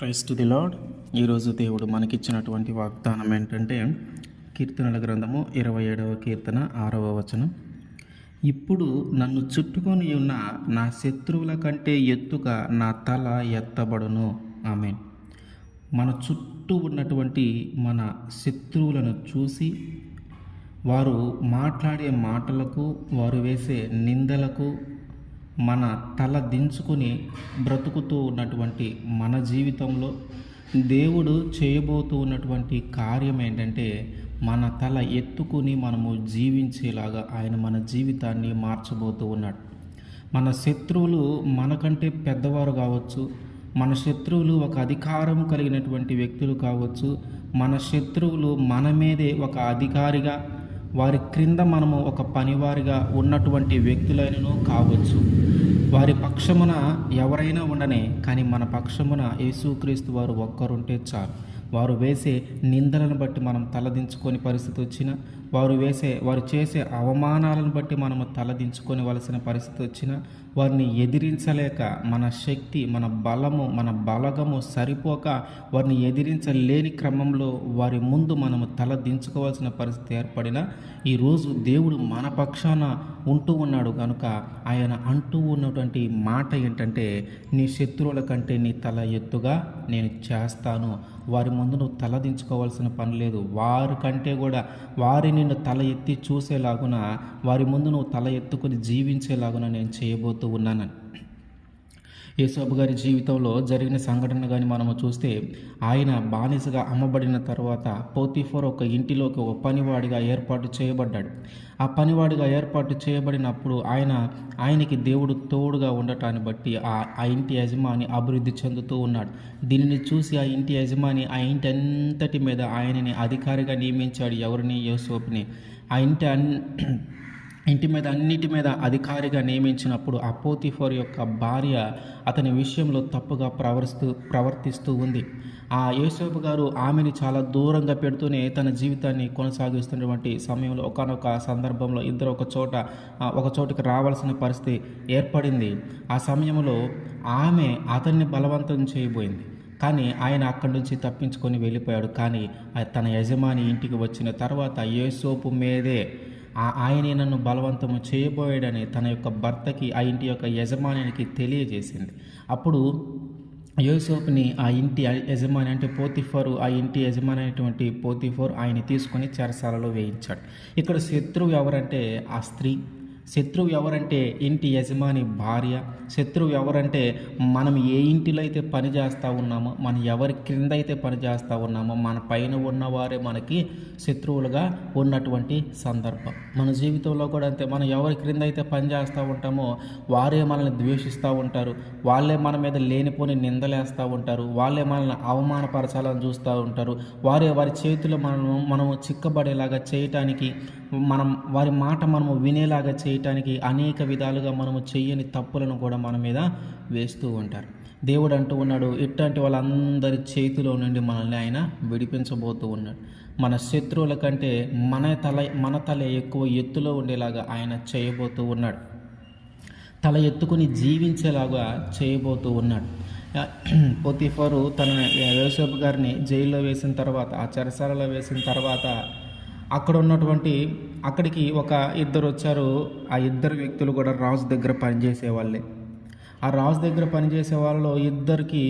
Christ the lord. ఈరోజు దేవుడు మనకిచ్చినటువంటి వాగ్దానం ఏంటంటే కీర్తనల గ్రంథము 27వ కీర్తన 6వ వచనం. ఇప్పుడు నన్ను చుట్టుకొని ఉన్న నా శత్రువుల కంటే ఎత్తుగా నా తల ఎత్తబడును. ఆమేన్. మన చుట్టూ ఉన్నటువంటి మన శత్రువులను చూసి వారు మాట్లాడే మాటలకు, వారు వేసే నిందలకు మన తల దించుకొని బ్రతుకుతూ ఉన్నటువంటి మన జీవితంలో దేవుడు చేయబోతూ ఉన్నటువంటి కార్యం ఏంటంటే మన తల ఎత్తుకుని మనము జీవించేలాగా ఆయన మన జీవితాన్ని మార్చబోతూ ఉన్నాడు. మన శత్రువులు మనకంటే పెద్దవారు కావచ్చు, మన శత్రువులు ఒక అధికారం కలిగినటువంటి వ్యక్తులు కావచ్చు, మన శత్రువులు మన మీదే ఒక అధికారిగా, వారి క్రింద మనము ఒక పనివారిగా ఉన్నటువంటి వ్యక్తులైనను కావచ్చు. వారి పక్షమున ఎవరైనా ఉండనే, కానీ మన పక్షమున యేసుక్రీస్తు వారు ఒక్కరుంటే చాలు. వారు వేసే నిందలను బట్టి మనం తలదించుకొని పరిస్థితి వచ్చినా, వారు చేసే అవమానాలను బట్టి మనము తలదించుకొనివలసిన పరిస్థితి వచ్చినా, వారిని ఎదిరించలేక మన శక్తి, మన బలము, మన బలగము సరిపోక వారిని ఎదిరించలేని క్రమంలో వారి ముందు మనము తలదించుకోవాల్సిన పరిస్థితి ఏర్పడినా, ఈరోజు దేవుడు మన పక్షాన ఉంటూ ఉన్నాడు కనుక ఆయన అంటూ ఉన్నటువంటి మాట ఏంటంటే, నీ శత్రువుల కంటే నీ తల ఎత్తుగా నేను చేస్తాను. వారి ముందు నువ్వు తలదించుకోవాల్సిన పని లేదు. వారి కంటే కూడా వారి నిన్ను తల ఎత్తి చూసేలాగున, వారి ముందు నువ్వు తల ఎత్తుకుని జీవించేలాగున నేను చేయబోతూ ఉన్నానని. యేసబ్బు గారి జీవితంలో జరిగిన సంఘటన కానీ మనము చూస్తే, ఆయన బానిసగా అమ్మబడిన తర్వాత పోతీఫర్ ఒక ఇంటిలోకి ఒక పనివాడిగా ఏర్పాటు చేయబడ్డాడు. ఆ పనివాడిగా ఏర్పాటు చేయబడినప్పుడు ఆయనకి దేవుడు తోడుగా ఉండటాన్ని బట్టి ఆ ఇంటి యజమాని అభివృద్ధి చెందుతూ ఉన్నాడు. దీనిని చూసి ఆ ఇంటి యజమాని ఆ ఇంటి అంతటి మీద ఆయనని అధికారిగా నియమించాడు. ఎవరిని? యోసేపుని. ఆ ఇంటి మీద అన్నిటి మీద అధికారిగా నియమించినప్పుడు ఆ పోతీఫర్ యొక్క భార్య అతని విషయంలో తప్పుగా ప్రవర్తిస్తూ ఉంది. ఆ యోసేపు గారు ఆమెని చాలా దూరంగా పెడుతూనే తన జీవితాన్ని కొనసాగిస్తున్నటువంటి సమయంలో ఒకానొక సందర్భంలో ఇద్దరు ఒక చోటికి రావాల్సిన పరిస్థితి ఏర్పడింది. ఆ సమయంలో ఆమె అతన్ని బలవంతం చేయబోయింది, కానీ ఆయన అక్కడి నుంచి తప్పించుకొని వెళ్ళిపోయాడు. కానీ తన యజమాని ఇంటికి వచ్చిన తర్వాత యోసేపు మీదే ఆయనే నన్ను బలవంతము చేయబోయాడని తన యొక్క భర్తకి, ఆ ఇంటి యొక్క యజమానికి తెలియజేసింది. అప్పుడు యోసేపుని ఆ ఇంటి యజమాని అంటే పోతీఫరు, ఆ ఇంటి యజమాని అయినటువంటి పోతీఫర్ ఆయన తీసుకొని చెరసాలలో వేయించాడు. ఇక్కడ శత్రువు ఎవరంటే ఆ స్త్రీ, శత్రువు ఎవరంటే ఇంటి యజమాని భార్య, శత్రువు ఎవరంటే మనం ఏ ఇంటిలో అయితే పని చేస్తూ ఉన్నామో, మనం ఎవరి క్రింద అయితే పని చేస్తూ ఉన్నామో మన పైన ఉన్నవారే మనకి శత్రువులుగా ఉన్నటువంటి సందర్భం. మన జీవితంలో కూడా అంతే. మనం ఎవరి క్రింద అయితే పని చేస్తూ ఉంటామో వారే మనల్ని ద్వేషిస్తూ ఉంటారు, వాళ్ళే మన మీద లేనిపోని నిందలేస్తూ ఉంటారు, వాళ్ళే మనల్ని అవమానపరచాలని చూస్తూ ఉంటారు, వారి చేతిలో మనము చిక్కబడేలాగా చేయటానికి, వారి మాట మనము వినేలాగా చేయటానికి అనేక విధాలుగా మనము చెయ్యని తప్పులను కూడా మన మీద వేస్తూ ఉంటారు. దేవుడు అంటూ ఉన్నాడు, ఇట్లాంటి వాళ్ళందరి చేతిలో నుండి మనల్ని ఆయన విడిపించబోతూ ఉన్నాడు. మన శత్రువుల కంటే మన తల ఎక్కువ ఎత్తులో ఉండేలాగా ఆయన చేయబోతూ ఉన్నాడు. తల ఎత్తుకుని జీవించేలాగా చేయబోతూ ఉన్నాడు. పోతీఫరు తన యోసేపు గారిని జైల్లో వేసిన తర్వాత, ఆ చెరసాలలో వేసిన తర్వాత అక్కడికి ఒక ఇద్దరు వచ్చారు. ఆ ఇద్దరు వ్యక్తులు కూడా రాజు దగ్గర పనిచేసే వాళ్ళే. ఆ రాజు దగ్గర పనిచేసే వాళ్ళలో ఇద్దరికి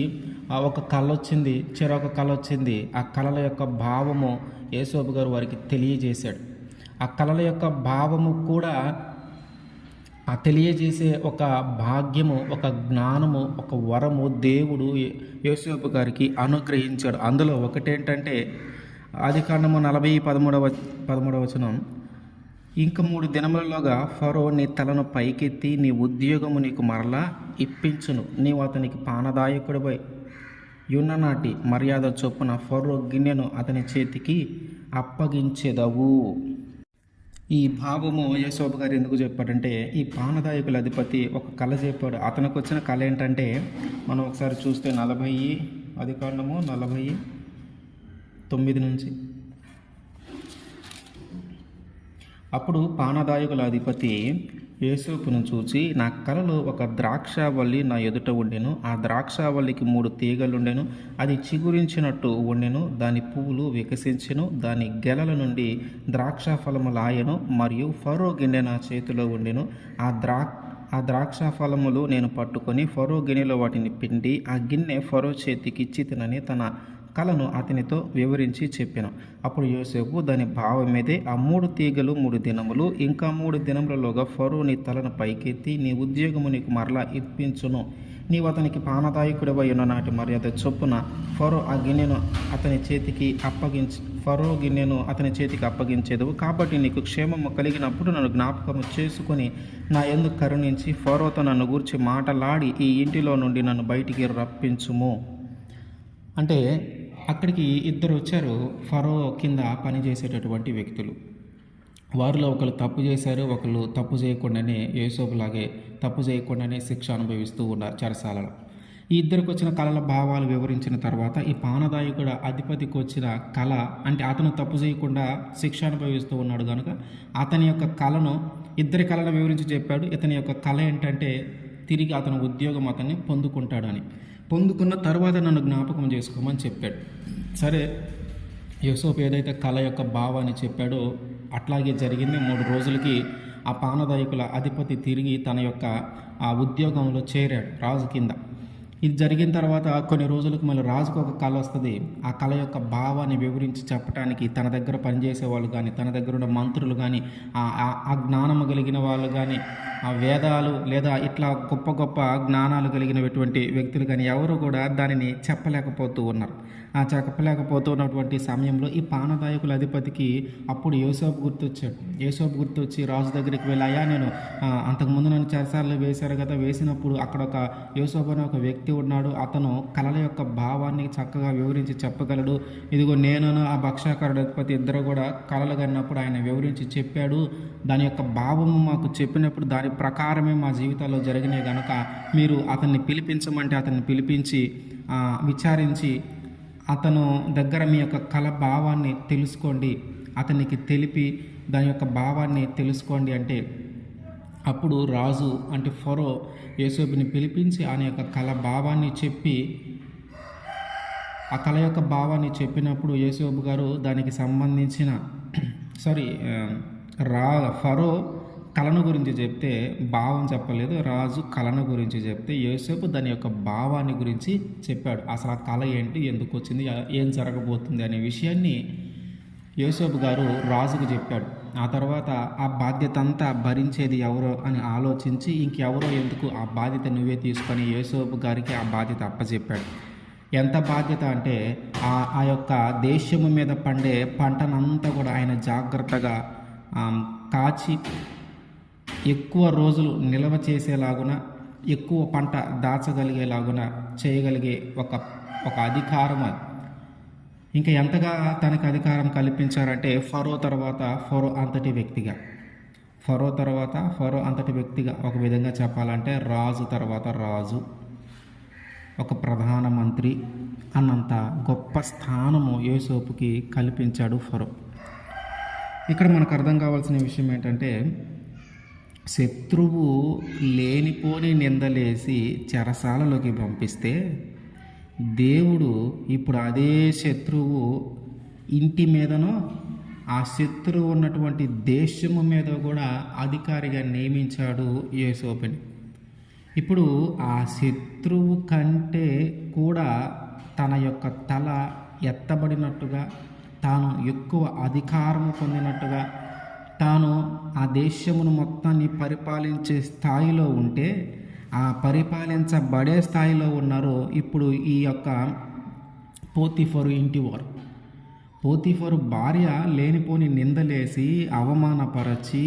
ఒక కళ వచ్చింది, చెరొక కళ వచ్చింది. ఆ కళల యొక్క భావము యేసోబు గారు వారికి తెలియజేశాడు. ఆ కళల యొక్క భావము కూడా తెలియజేసే ఒక భాగ్యము, ఒక జ్ఞానము, ఒక వరము దేవుడు యోసేపు గారికి అనుగ్రహించాడు. అందులో ఒకటేంటంటే ఆదికాండము 40:13 వచనం, ఇంక 3 దినములలోగా ఫరో నీ తలను పైకెత్తి నీ ఉద్యోగము నీకు మరలా ఇప్పించును, నీవు అతనికి పానదాయకుడిపై యున్ననాటి మర్యాద చొప్పున ఫరో గిన్నెను అతని చేతికి అప్పగించెదవు. ఈ భావము యేసోబు గారు ఎందుకు చెప్పాడంటే, ఈ పానదాయకుల అధిపతి ఒక కళ చెప్పాడు. అతనికి వచ్చిన కళ ఏంటంటే, మనం ఒకసారి చూస్తే ఆదికాండము 40:9 నుంచి, అప్పుడు పానదాయకుల అధిపతి యోసేపును చూచి, నా కలలో ఒక ద్రాక్షావల్లి నా ఎదుట ఉండెను. ఆ ద్రాక్షావల్లికి 3 తీగలుండెను. అది చిగురించినట్టు ఉండెను. దాని పువ్వులు వికసించెను. దాని గెలల నుండి ద్రాక్ష ఫలములాయెను. మరియు ఫరో గిన్నె నా చేతిలో ఉండెను. ఆ ద్రాక్ష ఫలములు నేను పట్టుకొని ఫరో గిన్నెలో వాటిని పిండి ఆ గిన్నె ఫరో చేతికిచ్చితినని తన కలను అతనితో వివరించి చెప్పాను. అప్పుడు యోసేపు దాని భావమేదే, ఆ 3 తీగలు 3 దినములు, ఇంకా 3 దినములలోగా ఫరో నీ తలను పైకెత్తి నీ ఉద్యోగము నీకు మరలా ఇప్పించును. నీవు అతనికి పానదాయకుడివై ఉన్న నాటి మర్యాద చొప్పున ఫరో గిన్నెను అతని చేతికి అప్పగించేదవు. కాబట్టి నీకు క్షేమము కలిగినప్పుడు నన్ను జ్ఞాపకము చేసుకుని నా యందు కరుణించి ఫరోతో నన్ను గూర్చి మాటలాడి ఈ ఇంటిలో నుండి నన్ను బయటికి రప్పించుము. అంటే అక్కడికి ఇద్దరు వచ్చారు, ఫరో కింద పనిచేసేటటువంటి వ్యక్తులు. వారిలో ఒకరు తప్పు చేశారు, ఒకరు తప్పు చేయకుండానే యోసేపులాగే తప్పు చేయకుండానే శిక్ష అనుభవిస్తూ ఉన్నారు చెరసాలలో. ఈ ఇద్దరికి వచ్చిన కళల భావాలు వివరించిన తర్వాత ఈ పానదాయకుడు అధిపతికి వచ్చిన కళ, అంటే అతను తప్పు చేయకుండా శిక్ష అనుభవిస్తూ ఉన్నాడు కనుక అతని యొక్క కళను, ఇద్దరి కళను వివరించి చెప్పాడు. ఇతని యొక్క కళ ఏంటంటే తిరిగి అతని ఉద్యోగం అతన్ని పొందుకుంటాడని. పొందుకున్న తర్వాత నన్ను జ్ఞాపకం చేసుకోమని చెప్పాడు. సరే, యోసేపు ఏదైతే కళ యొక్క భావాన్ని చెప్పాడో అట్లాగే జరిగింది. 3 రోజులకి ఆ పానదాయకుల అధిపతి తిరిగి తన యొక్క ఆ ఉద్యోగంలో చేరాడు రాజు కింద. ఇది జరిగిన తర్వాత కొన్ని రోజులకు మళ్ళీ రాజుకు ఒక కళ వస్తుంది. ఆ కళ యొక్క భావాన్ని వివరించి చెప్పడానికి తన దగ్గర పనిచేసే వాళ్ళు కానీ, తన దగ్గర ఉన్న మంత్రులు కానీ, ఆ జ్ఞానము కలిగిన వాళ్ళు కానీ, ఆ వేదాలు లేదా ఇట్లా గొప్ప గొప్ప జ్ఞానాలు కలిగినటువంటి వ్యక్తులు కానీ ఎవరు కూడా దానిని చెప్పలేకపోతూ ఉన్నారు. ఆ చెప్పలేకపోతున్నటువంటి సమయంలో ఈ పానదాయకుల అధిపతికి అప్పుడు యోసేపు గుర్తొచ్చాడు. యోసేపు గుర్తొచ్చి రాజు దగ్గరికి వెళ్ళి, అయ్యా నేను అంతకుముందు నన్ను చెరసాలలో వేశారు కదా, వేసినప్పుడు అక్కడ ఒక యోసేపు అనే ఒక వ్యక్తి ఉన్నాడు. అతను కళల యొక్క భావాన్ని చక్కగా వివరించి చెప్పగలడు. ఇదిగో నేను ఆ భక్షాకారుడు అధిపతి ఇద్దరు కూడా కళలు కన్నప్పుడు ఆయన వివరించి చెప్పాడు. దాని యొక్క భావము మాకు చెప్పినప్పుడు దాని ప్రకారమే మా జీవితాల్లో జరిగినాయి కనుక మీరు అతన్ని పిలిపించమంటే అతన్ని పిలిపించి విచారించి అతను దగ్గర మీ యొక్క కళ భావాన్ని తెలుసుకోండి, అతనికి తెలిపి దాని యొక్క భావాన్ని తెలుసుకోండి అంటే అప్పుడు రాజు అంటే ఫరో యోసేపుని పిలిపించి ఆయన యొక్క కళ భావాన్ని చెప్పి ఆ కళ యొక్క భావాన్ని చెప్పినప్పుడు యోసేపు గారు దానికి సంబంధించిన ఫరో కళను గురించి చెప్తే భావం చెప్పలేదు, రాజు కళను గురించి చెప్తే యోసేపు దాని యొక్క భావాన్ని గురించి చెప్పాడు. అసలు ఆ కళ ఏంటి, ఎందుకు వచ్చింది, ఏం జరగబోతుంది అనే విషయాన్ని యోసేపు గారు రాజుకు చెప్పాడు. ఆ తర్వాత ఆ బాధ్యత అంతా భరించేది ఎవరో అని ఆలోచించి ఇంకెవరో ఎందుకు, ఆ బాధ్యత నువ్వే తీసుకొని యోసేపు గారికి ఆ బాధ్యత అప్పచెప్పాడు. ఎంత బాధ్యత అంటే ఆ యొక్క దేశము మీద పండే పంటనంతా కూడా ఆయన జాగ్రత్తగా కాచి ఎక్కువ రోజులు నిల్వ చేసేలాగున, ఎక్కువ పంట దాచగలిగేలాగున చేయగలిగే ఒక అధికారం. ఇంకా ఎంతగా తనకు అధికారం కల్పించారంటే ఫరో అంతటి వ్యక్తిగా ఒక విధంగా చెప్పాలంటే రాజు తర్వాత రాజు, ఒక ప్రధానమంత్రి అన్నంత గొప్ప స్థానము యోసేపుకి కల్పించాడు ఫరో. ఇక్కడ మనకు అర్థం కావాల్సిన విషయం ఏంటంటే శత్రువు లేనిపోని నిందలేసి చెరసాలలోకి పంపిస్తే దేవుడు ఇప్పుడు అదే శత్రువు ఇంటి మీదనో ఆ శత్రువు ఉన్నటువంటి దేశము మీద కూడా అధికారిగా నియమించాడు యోసేపుని. ఇప్పుడు ఆ శత్రువు కంటే కూడా తన యొక్క తల ఎత్తబడినట్టుగా, తాను ఎక్కువ అధికారము పొందినట్టుగా, తాను ఆ దేశమును మొత్తాన్ని పరిపాలించే స్థాయిలో ఉంటే ఆ పరిపాలించబడే స్థాయిలో ఉన్నారు ఇప్పుడు ఈ యొక్క పోతీఫరు ఇంటివారు. పోతీఫరు భార్య లేనిపోని నిందలేసి అవమానపరచి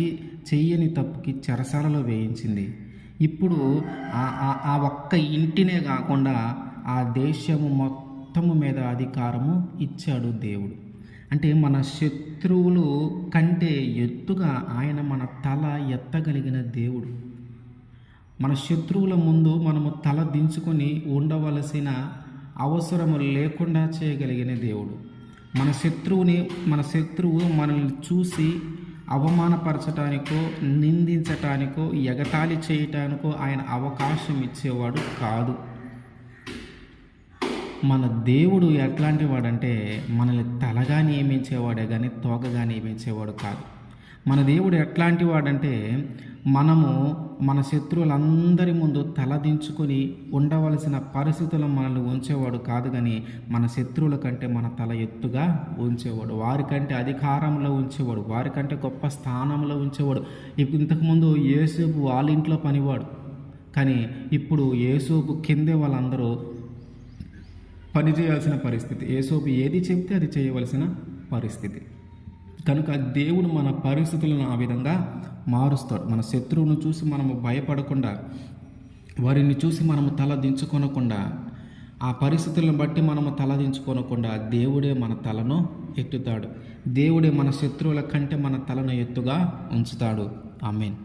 చెయ్యని తప్పుకి చెరసాలలో వేయించింది. ఇప్పుడు ఆ ఒక్క ఇంటినే కాకుండా ఆ దేశము మొత్తము మీద అధికారము ఇచ్చాడు దేవుడు. అంటే మన శత్రువులు కంటే ఎత్తుగా ఆయన మన తల ఎత్తగలిగిన దేవుడు. మన శత్రువుల ముందు మనము తల దించుకొని ఉండవలసిన అవసరము లేకుండా చేయగలిగిన దేవుడు. మన శత్రువు మనల్ని చూసి అవమానపరచటానికో, నిందించటానికో, ఎగతాళి చేయటానికో ఆయన అవకాశం ఇచ్చేవాడు కాదు. మన దేవుడు ఎట్లాంటి వాడంటే మనల్ని తలగా నియమించేవాడే కానీ తోకగా నియమించేవాడు కాదు. మన దేవుడు ఎట్లాంటి వాడంటే మనము మన శత్రువులందరి ముందు తలదించుకొని ఉండవలసిన పరిస్థితుల్లో మనల్ని ఉంచేవాడు కాదు, కానీ మన శత్రువుల కంటే మన తల ఎత్తుగా ఉంచేవాడు, వారికంటే అధికారంలో ఉంచేవాడు, వారికంటే గొప్ప స్థానంలో ఉంచేవాడు. ఇంతకుముందు యోసేపు వాళ్ళ ఇంట్లో పనివాడు, కానీ ఇప్పుడు యోసేపు కిందే వాళ్ళందరూ పని చేయాల్సిన పరిస్థితి. యోసేపు ఏది చెప్తే అది చేయవలసిన పరిస్థితి. కనుక దేవుడు మన పరిస్థితులను ఆ విధంగా మారుస్తాడు. మన శత్రువును చూసి మనము భయపడకుండా, వారిని చూసి మనము తల దించుకొనకుండా, ఆ పరిస్థితులను బట్టి మనము తల దించుకొనకుండా దేవుడే మన తలను ఎత్తుతాడు. దేవుడే మన శత్రువుల కంటే మన తలను ఎత్తుగా ఉంచుతాడు. ఆమేన్.